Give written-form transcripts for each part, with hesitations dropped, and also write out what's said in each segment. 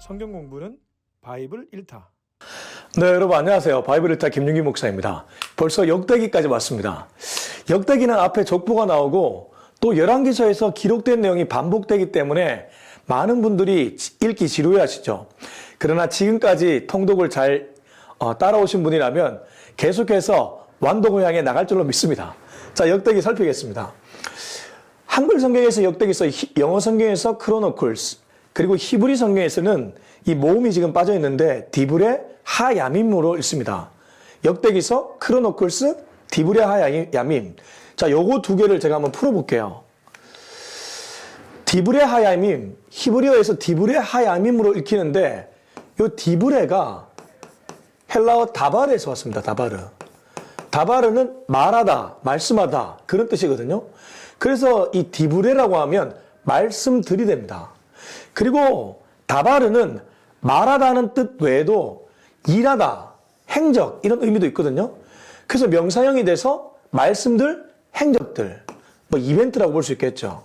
성경 공부는 바이블 1타. 네, 여러분 안녕하세요. 바이블 1타 김윤기 목사입니다. 벌써 역대기까지 왔습니다. 역대기는 앞에 족보가 나오고 또 열왕기서에서 기록된 내용이 반복되기 때문에 많은 분들이 읽기 지루해하시죠. 그러나 지금까지 통독을 잘 따라오신 분이라면 계속해서 완독을 향해 나갈 줄로 믿습니다. 자, 역대기 살피겠습니다. 한글 성경에서 역대기 써, 영어 성경에서 크로노클스, 그리고 히브리 성경에서는 이 모음이 지금 빠져 있는데 디브레 하야밈으로 읽습니다. 역대기서 크로노클스, 디브레 하야밈. 자, 요거 두 개를 제가 한번 풀어볼게요. 디브레 하야밈, 히브리어에서 디브레 하야밈으로 읽히는데 요 디브레가 헬라어 다바르에서 왔습니다. 다바르. 다바르는 말하다, 말씀하다 그런 뜻이거든요. 그래서 이 디브레라고 하면 말씀들이 됩니다. 그리고 다바르는 말하다는 뜻 외에도 일하다, 행적 이런 의미도 있거든요. 그래서 명사형이 돼서 말씀들, 행적들, 뭐 이벤트라고 볼 수 있겠죠.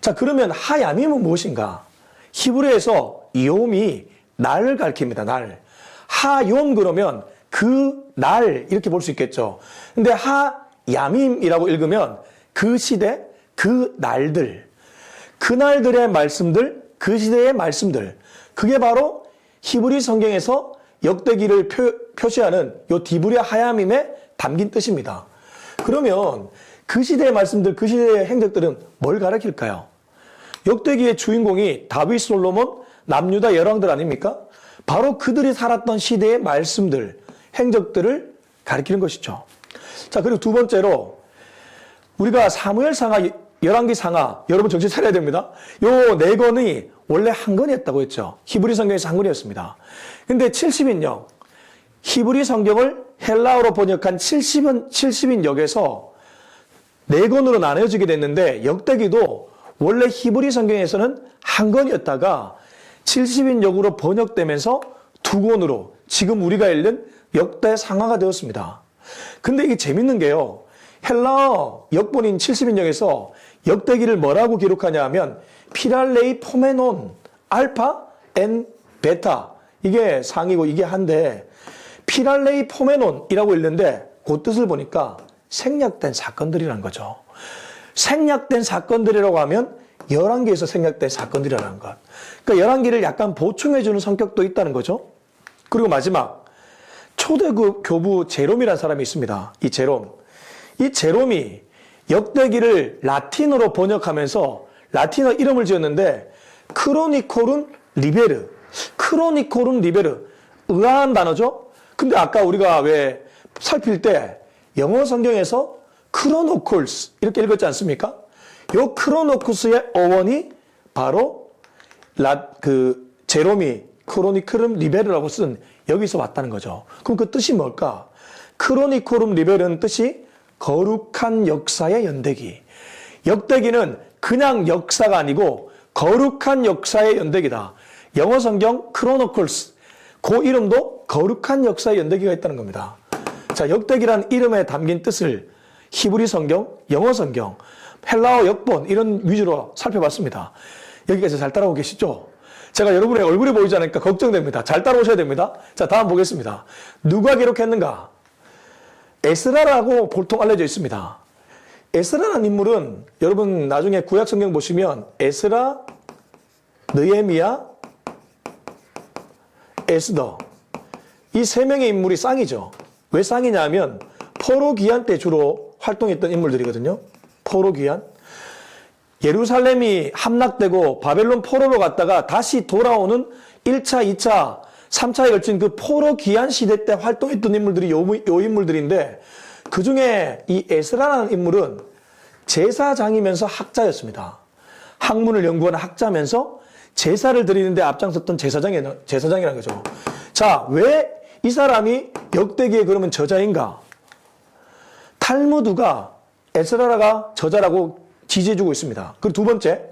자, 그러면 하야밈은 무엇인가? 히브리어에서 욤이 날을 가리킵니다. 날. 하욤 그러면 그 날 이렇게 볼 수 있겠죠. 근데 하야밈이라고 읽으면 그 시대, 그 날들, 그 날들의 말씀들, 그 시대의 말씀들, 그게 바로 히브리 성경에서 역대기를 표시하는 요 디브레 하야밈에 담긴 뜻입니다. 그러면 그 시대의 말씀들, 그 시대의 행적들은 뭘 가리킬까요? 역대기의 주인공이 다윗, 솔로몬, 남유다 열왕들 아닙니까? 바로 그들이 살았던 시대의 말씀들, 행적들을 가리키는 것이죠. 자, 그리고 두 번째로 우리가 사무엘상하, 열왕기상하, 여러분 정신 차려야 됩니다. 요 네 권이 원래 한 권이었다고 했죠. 히브리 성경에서 한 권이었습니다. 근데 70인역, 히브리 성경을 헬라어로 번역한 70인역에서 네 권으로 나눠지게 됐는데 역대기도 원래 히브리 성경에서는 한 권이었다가 70인역으로 번역되면서 두 권으로 지금 우리가 읽는 역대상하가 되었습니다. 근데 이게 재밌는 게요. 헬라어 역본인 70인역에서 역대기를 뭐라고 기록하냐 하면 피랄레이 포메논 알파 앤 베타 이게 상이고 이게 한데 피랄레이 포메논이라고 읽는데 그 뜻을 보니까 생략된 사건들이라는 거죠. 생략된 사건들이라고 하면 열왕기에서 생략된 사건들이라는 것. 그러니까 열왕기를 약간 보충해주는 성격도 있다는 거죠. 그리고 마지막 초대교부 제롬이라는 사람이 있습니다. 이 제롬. 이 제롬이 역대기를 라틴어로 번역하면서 라틴어 이름을 지었는데 크로니코룸 리베르. 크로니코룸 리베르. 의아한 단어죠? 근데 아까 우리가 왜 살필 때 영어 성경에서 크로노콜스 이렇게 읽었지 않습니까? 요 크로노쿠스의 어원이 바로 제롬이 크로니크름 리베르라고 쓴 여기서 왔다는 거죠. 그럼 그 뜻이 뭘까? 크로니코름 리베르는 뜻이 거룩한 역사의 연대기. 역대기는 그냥 역사가 아니고 거룩한 역사의 연대기다. 영어 성경 크로노콜스, 그 이름도 거룩한 역사의 연대기가 있다는 겁니다. 자, 역대기란 이름에 담긴 뜻을 히브리 성경, 영어 성경, 헬라어 역본 이런 위주로 살펴봤습니다. 여기까지 잘 따라오고 계시죠? 제가 여러분의 얼굴이 보이지 않으니까 걱정됩니다. 잘 따라오셔야 됩니다. 자, 다음 보겠습니다. 누가 기록했는가? 에스라라고 보통 알려져 있습니다. 에스라라는 인물은 여러분 나중에 구약 성경 보시면 에스라, 느헤미야, 에스더 이 세 명의 인물이 쌍이죠. 왜 쌍이냐 하면 포로 귀환 때 주로 활동했던 인물들이거든요. 포로 귀환. 예루살렘이 함락되고 바벨론 포로로 갔다가 다시 돌아오는 1차, 2차, 3차에 걸친 그 포로 귀환 시대 때 활동했던 인물들이 요 인물들인데 그 중에 이 에스라라는 인물은 제사장이면서 학자였습니다. 학문을 연구하는 학자면서 제사를 드리는데 앞장섰던 제사장이라는 거죠. 자, 왜 이 사람이 역대기에 그러면 저자인가? 탈무드가 에스라가 저자라고 지지해주고 있습니다. 그리고 두 번째,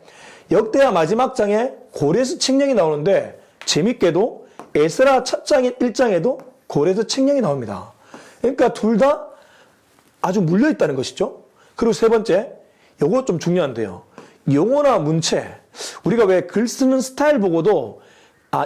역대하 마지막 장에 고레스 칙령이 나오는데 재밌게도 에스라 첫 장인 1장에도 고레스 칙령이 나옵니다. 그러니까 둘 다 아주 물려있다는 것이죠. 그리고 세 번째, 요거 좀 중요한데요. 용어나 문체, 우리가 왜 글 쓰는 스타일 보고도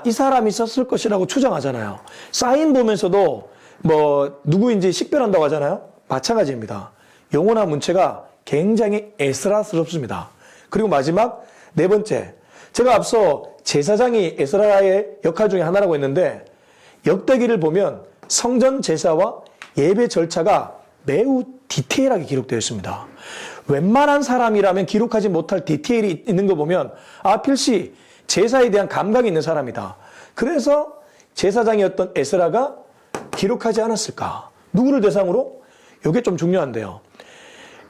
이 사람이 썼을 것이라고 추정하잖아요. 사인 보면서도 뭐 누구인지 식별한다고 하잖아요. 마찬가지입니다. 용어나 문체가 굉장히 에스라스럽습니다. 그리고 마지막 네 번째, 제가 앞서 제사장이 에스라의 역할 중에 하나라고 했는데 역대기를 보면 성전 제사와 예배 절차가 매우 디테일하게 기록되어 있습니다. 웬만한 사람이라면 기록하지 못할 디테일이 있는 거 보면 필시 제사에 대한 감각이 있는 사람이다. 그래서 제사장이었던 에스라가 기록하지 않았을까? 누구를 대상으로? 이게 좀 중요한데요.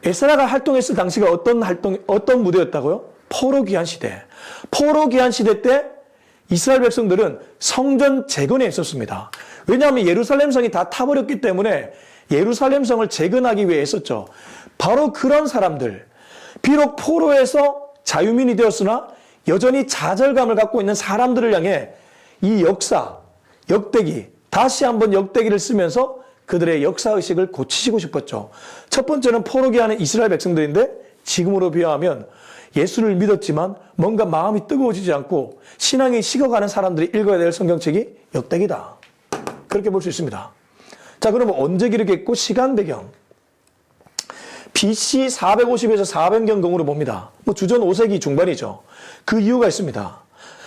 에스라가 활동했을 당시가 어떤 무대였다고요? 포로 귀환 시대. 포로 귀환 시대 때 이스라엘 백성들은 성전 재건에 있었습니다. 왜냐하면 예루살렘 성이 다 타버렸기 때문에 예루살렘 성을 재건하기 위해 했었죠. 바로 그런 사람들, 비록 포로에서 자유민이 되었으나 여전히 좌절감을 갖고 있는 사람들을 향해 이 역사, 역대기, 다시 한번 역대기를 쓰면서 그들의 역사의식을 고치시고 싶었죠. 첫 번째는 포로 귀환한 이스라엘 백성들인데 지금으로 비하하면 예수를 믿었지만 뭔가 마음이 뜨거워지지 않고 신앙이 식어가는 사람들이 읽어야 될 성경책이 역대기다. 그렇게 볼 수 있습니다. 자, 그러면 언제 기록했고 시간 배경. BC 450에서 400년경으로 봅니다. 주전 5세기 중반이죠. 그 이유가 있습니다.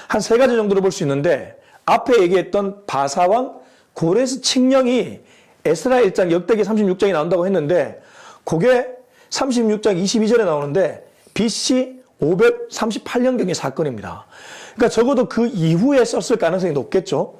한 세 가지 정도로 볼 수 있는데 앞에 얘기했던 바사왕 고레스 칙령이 에스라 1장 역대기 36장이 나온다고 했는데 그게 36장 22절에 나오는데 BC 538년경의 사건입니다. 그러니까 적어도 그 이후에 썼을 가능성이 높겠죠.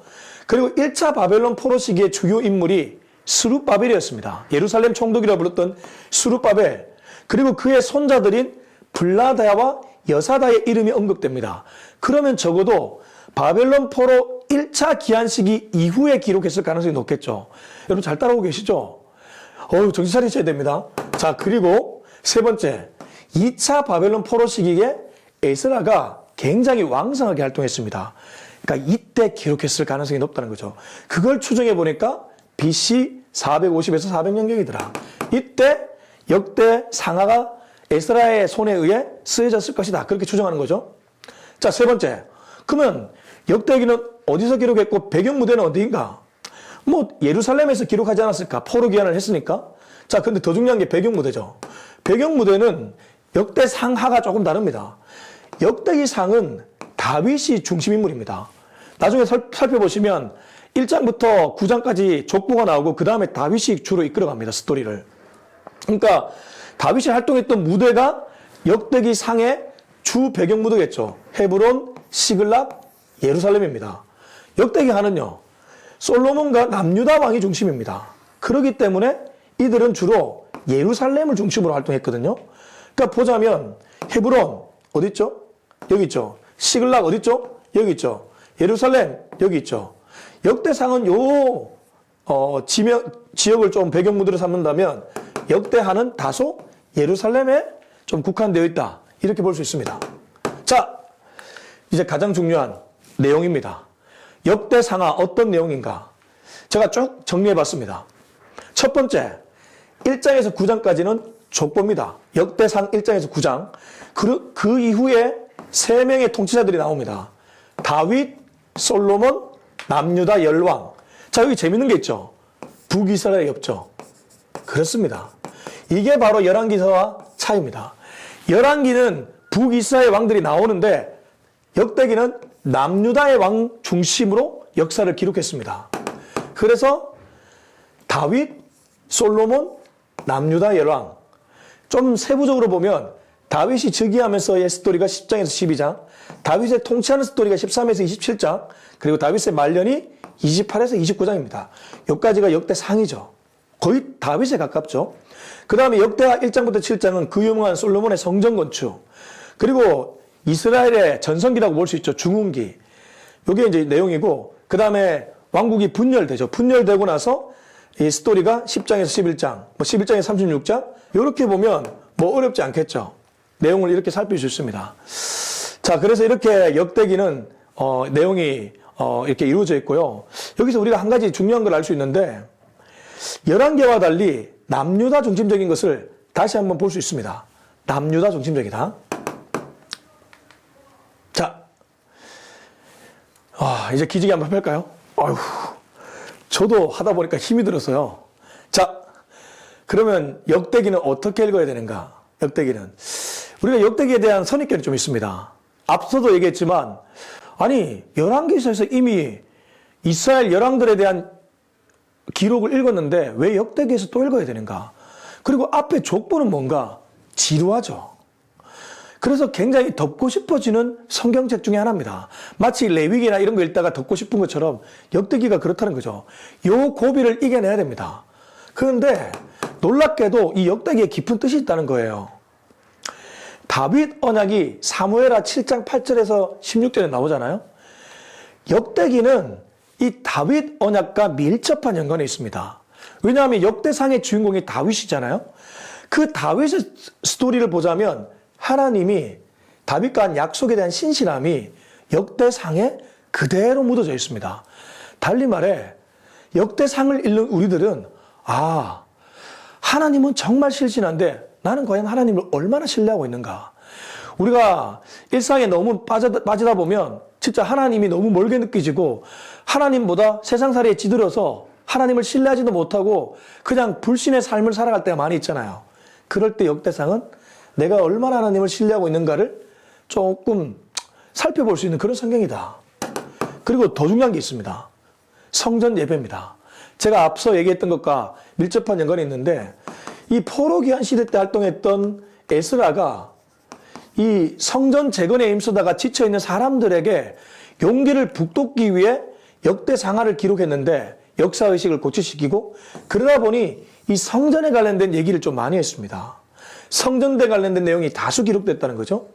그리고 1차 바벨론 포로 시기의 주요 인물이 스룹바벨이었습니다. 예루살렘 총독이라 불렀던 스룹바벨. 그리고 그의 손자들인 블라다와 여사다의 이름이 언급됩니다. 그러면 적어도 바벨론 포로 1차 기한 시기 이후에 기록했을 가능성이 높겠죠. 여러분 잘 따라오고 계시죠? 정신 차리셔야 됩니다. 자, 그리고 세 번째, 2차 바벨론 포로 시기에 에스라가 굉장히 왕성하게 활동했습니다. 그러니까 이때 기록했을 가능성이 높다는 거죠. 그걸 추정해 보니까 BC 450에서 400년경이더라. 이때 역대 상하가 에스라의 손에 의해 쓰여졌을 것이다. 그렇게 추정하는 거죠. 자, 세 번째. 그러면 역대기는 어디서 기록했고 배경 무대는 어디인가? 예루살렘에서 기록하지 않았을까? 포로 귀환을 했으니까. 자, 근데 더 중요한 게 배경 무대죠. 배경 무대는 역대 상하가 조금 다릅니다. 역대기 상은 다윗이 중심 인물입니다. 나중에 살펴보시면 1장부터 9장까지 족보가 나오고 그 다음에 다윗이 주로 이끌어갑니다. 스토리를. 그러니까 다윗이 활동했던 무대가 역대기 상의 주 배경 무대겠죠. 헤브론, 시글락, 예루살렘입니다. 역대기 하는요. 솔로몬과 남유다 왕이 중심입니다. 그렇기 때문에 이들은 주로 예루살렘을 중심으로 활동했거든요. 그러니까 보자면 헤브론 어디 있죠? 여기 있죠. 시글락 어디 있죠? 여기 있죠. 예루살렘 여기 있죠. 역대상은 지역을 좀 배경무대로 삼는다면 역대하는 다소 예루살렘에 좀 국한되어 있다. 이렇게 볼 수 있습니다. 자, 이제 가장 중요한 내용입니다. 역대상하 어떤 내용인가? 제가 쭉 정리해 봤습니다. 첫 번째, 1장에서 9장까지는 족보입니다. 역대상 1장에서 9장. 그 이후에 3명의 통치자들이 나옵니다. 다윗, 솔로몬, 남유다 열왕. 자, 여기 재밌는 게 있죠. 북이스라엘이 없죠. 그렇습니다. 이게 바로 열왕기서와 차이입니다. 열왕기는 북이스라엘 왕들이 나오는데 역대기는 남유다의 왕 중심으로 역사를 기록했습니다. 그래서 다윗, 솔로몬, 남유다 열왕. 좀 세부적으로 보면 다윗이 즉위하면서의 스토리가 10장에서 12장, 다윗의 통치하는 스토리가 13에서 27장, 그리고 다윗의 말년이 28에서 29장입니다. 여기까지가 역대상이죠. 거의 다윗에 가깝죠. 그 다음에 역대하 1장부터 7장은 그 유명한 솔로몬의 성전 건축, 그리고 이스라엘의 전성기라고 볼 수 있죠. 중흥기. 이게 이제 내용이고, 그 다음에 왕국이 분열되죠. 분열되고 나서 이 스토리가 10장에서 11장, 11장에서 36장, 이렇게 보면 어렵지 않겠죠. 내용을 이렇게 살필 수 있습니다. 자, 그래서 이렇게 역대기는 내용이 이렇게 이루어져 있고요. 여기서 우리가 한 가지 중요한 걸 알 수 있는데 열왕기와 달리 남유다 중심적인 것을 다시 한번 볼 수 있습니다. 남유다 중심적이다. 자, 이제 기지개 한번 펼까요? 아휴, 저도 하다 보니까 힘이 들었어요. 자, 그러면 역대기는 어떻게 읽어야 되는가? 역대기는. 우리가 역대기에 대한 선입견이 좀 있습니다. 앞서도 얘기했지만, 아니, 열왕기서에서 이미 이스라엘 열왕들에 대한 기록을 읽었는데 왜 역대기에서 또 읽어야 되는가? 그리고 앞에 족보는 뭔가? 지루하죠. 그래서 굉장히 덮고 싶어지는 성경책 중에 하나입니다. 마치 레위기나 이런 거 읽다가 덮고 싶은 것처럼 역대기가 그렇다는 거죠. 요 고비를 이겨내야 됩니다. 그런데 놀랍게도 이 역대기에 깊은 뜻이 있다는 거예요. 다윗 언약이 사무엘하 7장 8절에서 16절에 나오잖아요. 역대기는 이 다윗 언약과 밀접한 연관이 있습니다. 왜냐하면 역대상의 주인공이 다윗이잖아요. 그 다윗의 스토리를 보자면 하나님이 다윗과 한 약속에 대한 신실함이 역대상에 그대로 묻어져 있습니다. 달리 말해 역대상을 읽는 우리들은 하나님은 정말 신실한데 나는 과연 하나님을 얼마나 신뢰하고 있는가? 우리가 일상에 너무 빠지다 보면 진짜 하나님이 너무 멀게 느껴지고 하나님보다 세상살이에 찌들어서 하나님을 신뢰하지도 못하고 그냥 불신의 삶을 살아갈 때가 많이 있잖아요. 그럴 때 역대상은 내가 얼마나 하나님을 신뢰하고 있는가를 조금 살펴볼 수 있는 그런 성경이다. 그리고 더 중요한 게 있습니다. 성전 예배입니다. 제가 앞서 얘기했던 것과 밀접한 연관이 있는데 이 포로기한 시대 때 활동했던 에스라가 이 성전 재건에 힘쓰다가 지쳐있는 사람들에게 용기를 북돋기 위해 역대상하를 기록했는데 역사의식을 고취시키고 그러다 보니 이 성전에 관련된 얘기를 좀 많이 했습니다. 성전대 관련된 내용이 다수 기록됐다는 거죠.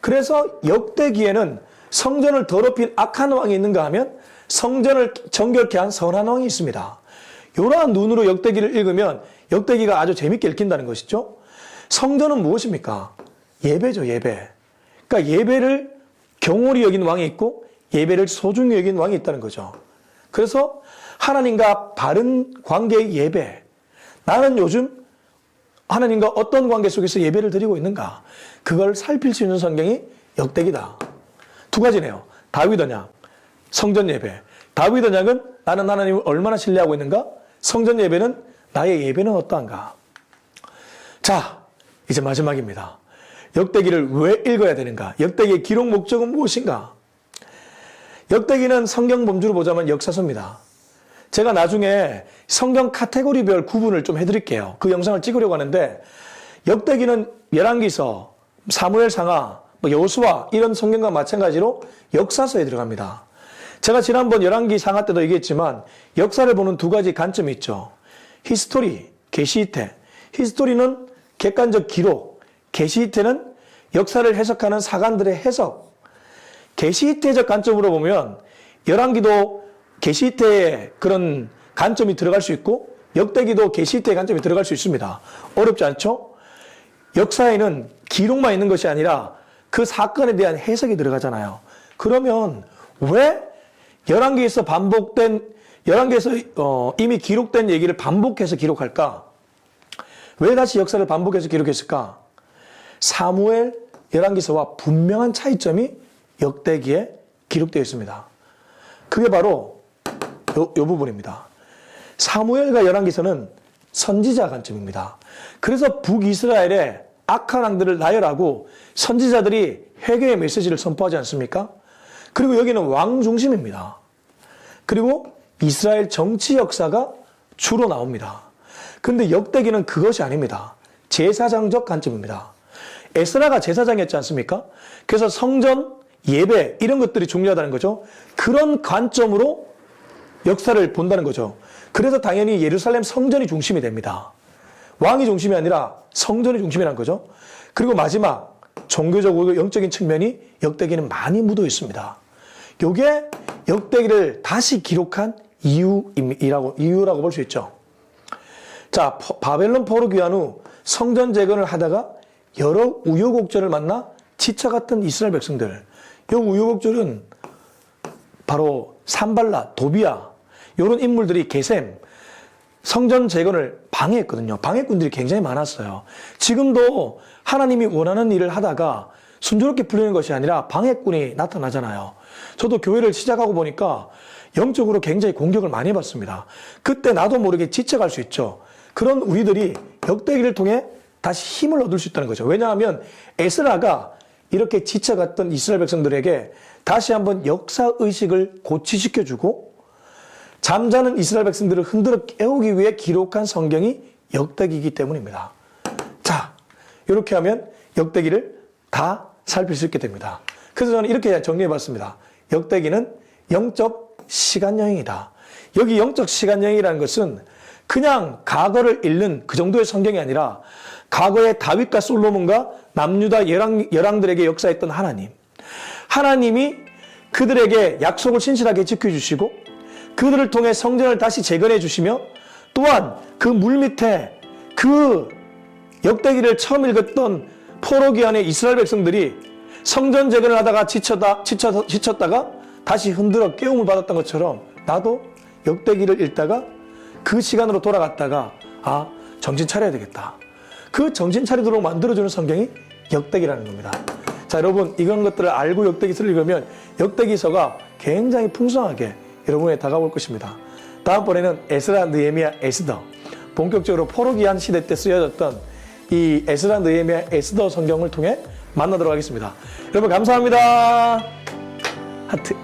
그래서 역대기에는 성전을 더럽힌 악한 왕이 있는가 하면 성전을 정결케 한 선한 왕이 있습니다. 이러한 눈으로 역대기를 읽으면 역대기가 아주 재밌게 읽힌다는 것이죠. 성전은 무엇입니까? 예배죠, 예배. 그러니까 예배를 경홀히 여긴 왕이 있고 예배를 소중히 여긴 왕이 있다는 거죠. 그래서 하나님과 바른 관계의 예배. 나는 요즘 하나님과 어떤 관계 속에서 예배를 드리고 있는가? 그걸 살필 수 있는 성경이 역대기다. 두 가지네요. 다윗 언약, 성전 예배. 다윗 언약은 나는 하나님을 얼마나 신뢰하고 있는가? 성전 예배는 나의 예배는 어떠한가? 자, 이제 마지막입니다. 역대기를 왜 읽어야 되는가? 역대기의 기록 목적은 무엇인가? 역대기는 성경 범주로 보자면 역사서입니다. 제가 나중에 성경 카테고리별 구분을 좀 해드릴게요. 그 영상을 찍으려고 하는데 역대기는 열왕기서, 사무엘상하, 여호수아 이런 성경과 마찬가지로 역사서에 들어갑니다. 제가 지난번 열왕기 상하 때도 얘기했지만 역사를 보는 두 가지 관점이 있죠. 히스토리, 계시이태. 히스토리는 객관적 기록, 계시이태는 역사를 해석하는 사관들의 해석. 계시이태적 관점으로 보면 열왕기도 계시이태의 그런 관점이 들어갈 수 있고 역대기도 계시이태의 관점이 들어갈 수 있습니다. 어렵지 않죠? 역사에는 기록만 있는 것이 아니라 그 사건에 대한 해석이 들어가잖아요. 그러면 왜 열왕기에서 이미 기록된 얘기를 반복해서 기록할까? 왜 다시 역사를 반복해서 기록했을까? 사무엘, 열왕기서와 분명한 차이점이 역대기에 기록되어 있습니다. 그게 바로 요 부분입니다. 사무엘과 열왕기서는 선지자 관점입니다. 그래서 북이스라엘의 악한 왕들을 나열하고 선지자들이 회개의 메시지를 선포하지 않습니까? 그리고 여기는 왕 중심입니다. 그리고 이스라엘 정치 역사가 주로 나옵니다. 그런데 역대기는 그것이 아닙니다. 제사장적 관점입니다. 에스라가 제사장이었지 않습니까? 그래서 성전, 예배 이런 것들이 중요하다는 거죠. 그런 관점으로 역사를 본다는 거죠. 그래서 당연히 예루살렘 성전이 중심이 됩니다. 왕이 중심이 아니라 성전이 중심이라는 거죠. 그리고 마지막 종교적으로 영적인 측면이 역대기는 많이 묻어 있습니다. 이게 역대기를 다시 기록한 이유라고 볼 수 있죠. 자, 바벨론 포로 귀환 후 성전 재건을 하다가 여러 우여곡절을 만나 지쳐갔던 이스라엘 백성들. 이 우여곡절은 바로 산발라, 도비아 이런 인물들이 게셈 성전 재건을 방해했거든요. 방해꾼들이 굉장히 많았어요. 지금도 하나님이 원하는 일을 하다가 순조롭게 풀리는 것이 아니라 방해꾼이 나타나잖아요. 저도 교회를 시작하고 보니까 영적으로 굉장히 공격을 많이 받습니다. 그때 나도 모르게 지쳐갈 수 있죠. 그런 우리들이 역대기를 통해 다시 힘을 얻을 수 있다는 거죠. 왜냐하면 에스라가 이렇게 지쳐갔던 이스라엘 백성들에게 다시 한번 역사의식을 고취시켜주고 잠자는 이스라엘 백성들을 흔들어 깨우기 위해 기록한 성경이 역대기이기 때문입니다. 자, 이렇게 하면 역대기를 다 살필 수 있게 됩니다. 그래서 저는 이렇게 정리해 봤습니다. 역대기는 영적 시간여행이다. 여기 영적 시간여행이라는 것은 그냥 과거를 읽는 그 정도의 성경이 아니라 과거의 다윗과 솔로몬과 남유다 열왕들에게 역사했던 하나님. 하나님이 그들에게 약속을 신실하게 지켜주시고 그들을 통해 성전을 다시 재건해 주시며 또한 그 물밑에 그 역대기를 처음 읽었던 포로 기한의 이스라엘 백성들이 성전 재건을 하다가 지쳤다가 다시 흔들어 깨움을 받았던 것처럼 나도 역대기를 읽다가 그 시간으로 돌아갔다가 정신 차려야 되겠다. 그 정신 차리도록 만들어주는 성경이 역대기라는 겁니다. 자, 여러분 이런 것들을 알고 역대기서를 읽으면 역대기서가 굉장히 풍성하게 여러분에 다가올 것입니다. 다음번에는 에스라, 느헤미야, 에스더 본격적으로 포로 기한 시대 때 쓰여졌던 이 에스라, 느헤미야, 에스더 성경을 통해 만나도록 하겠습니다. 여러분 감사합니다. 하트.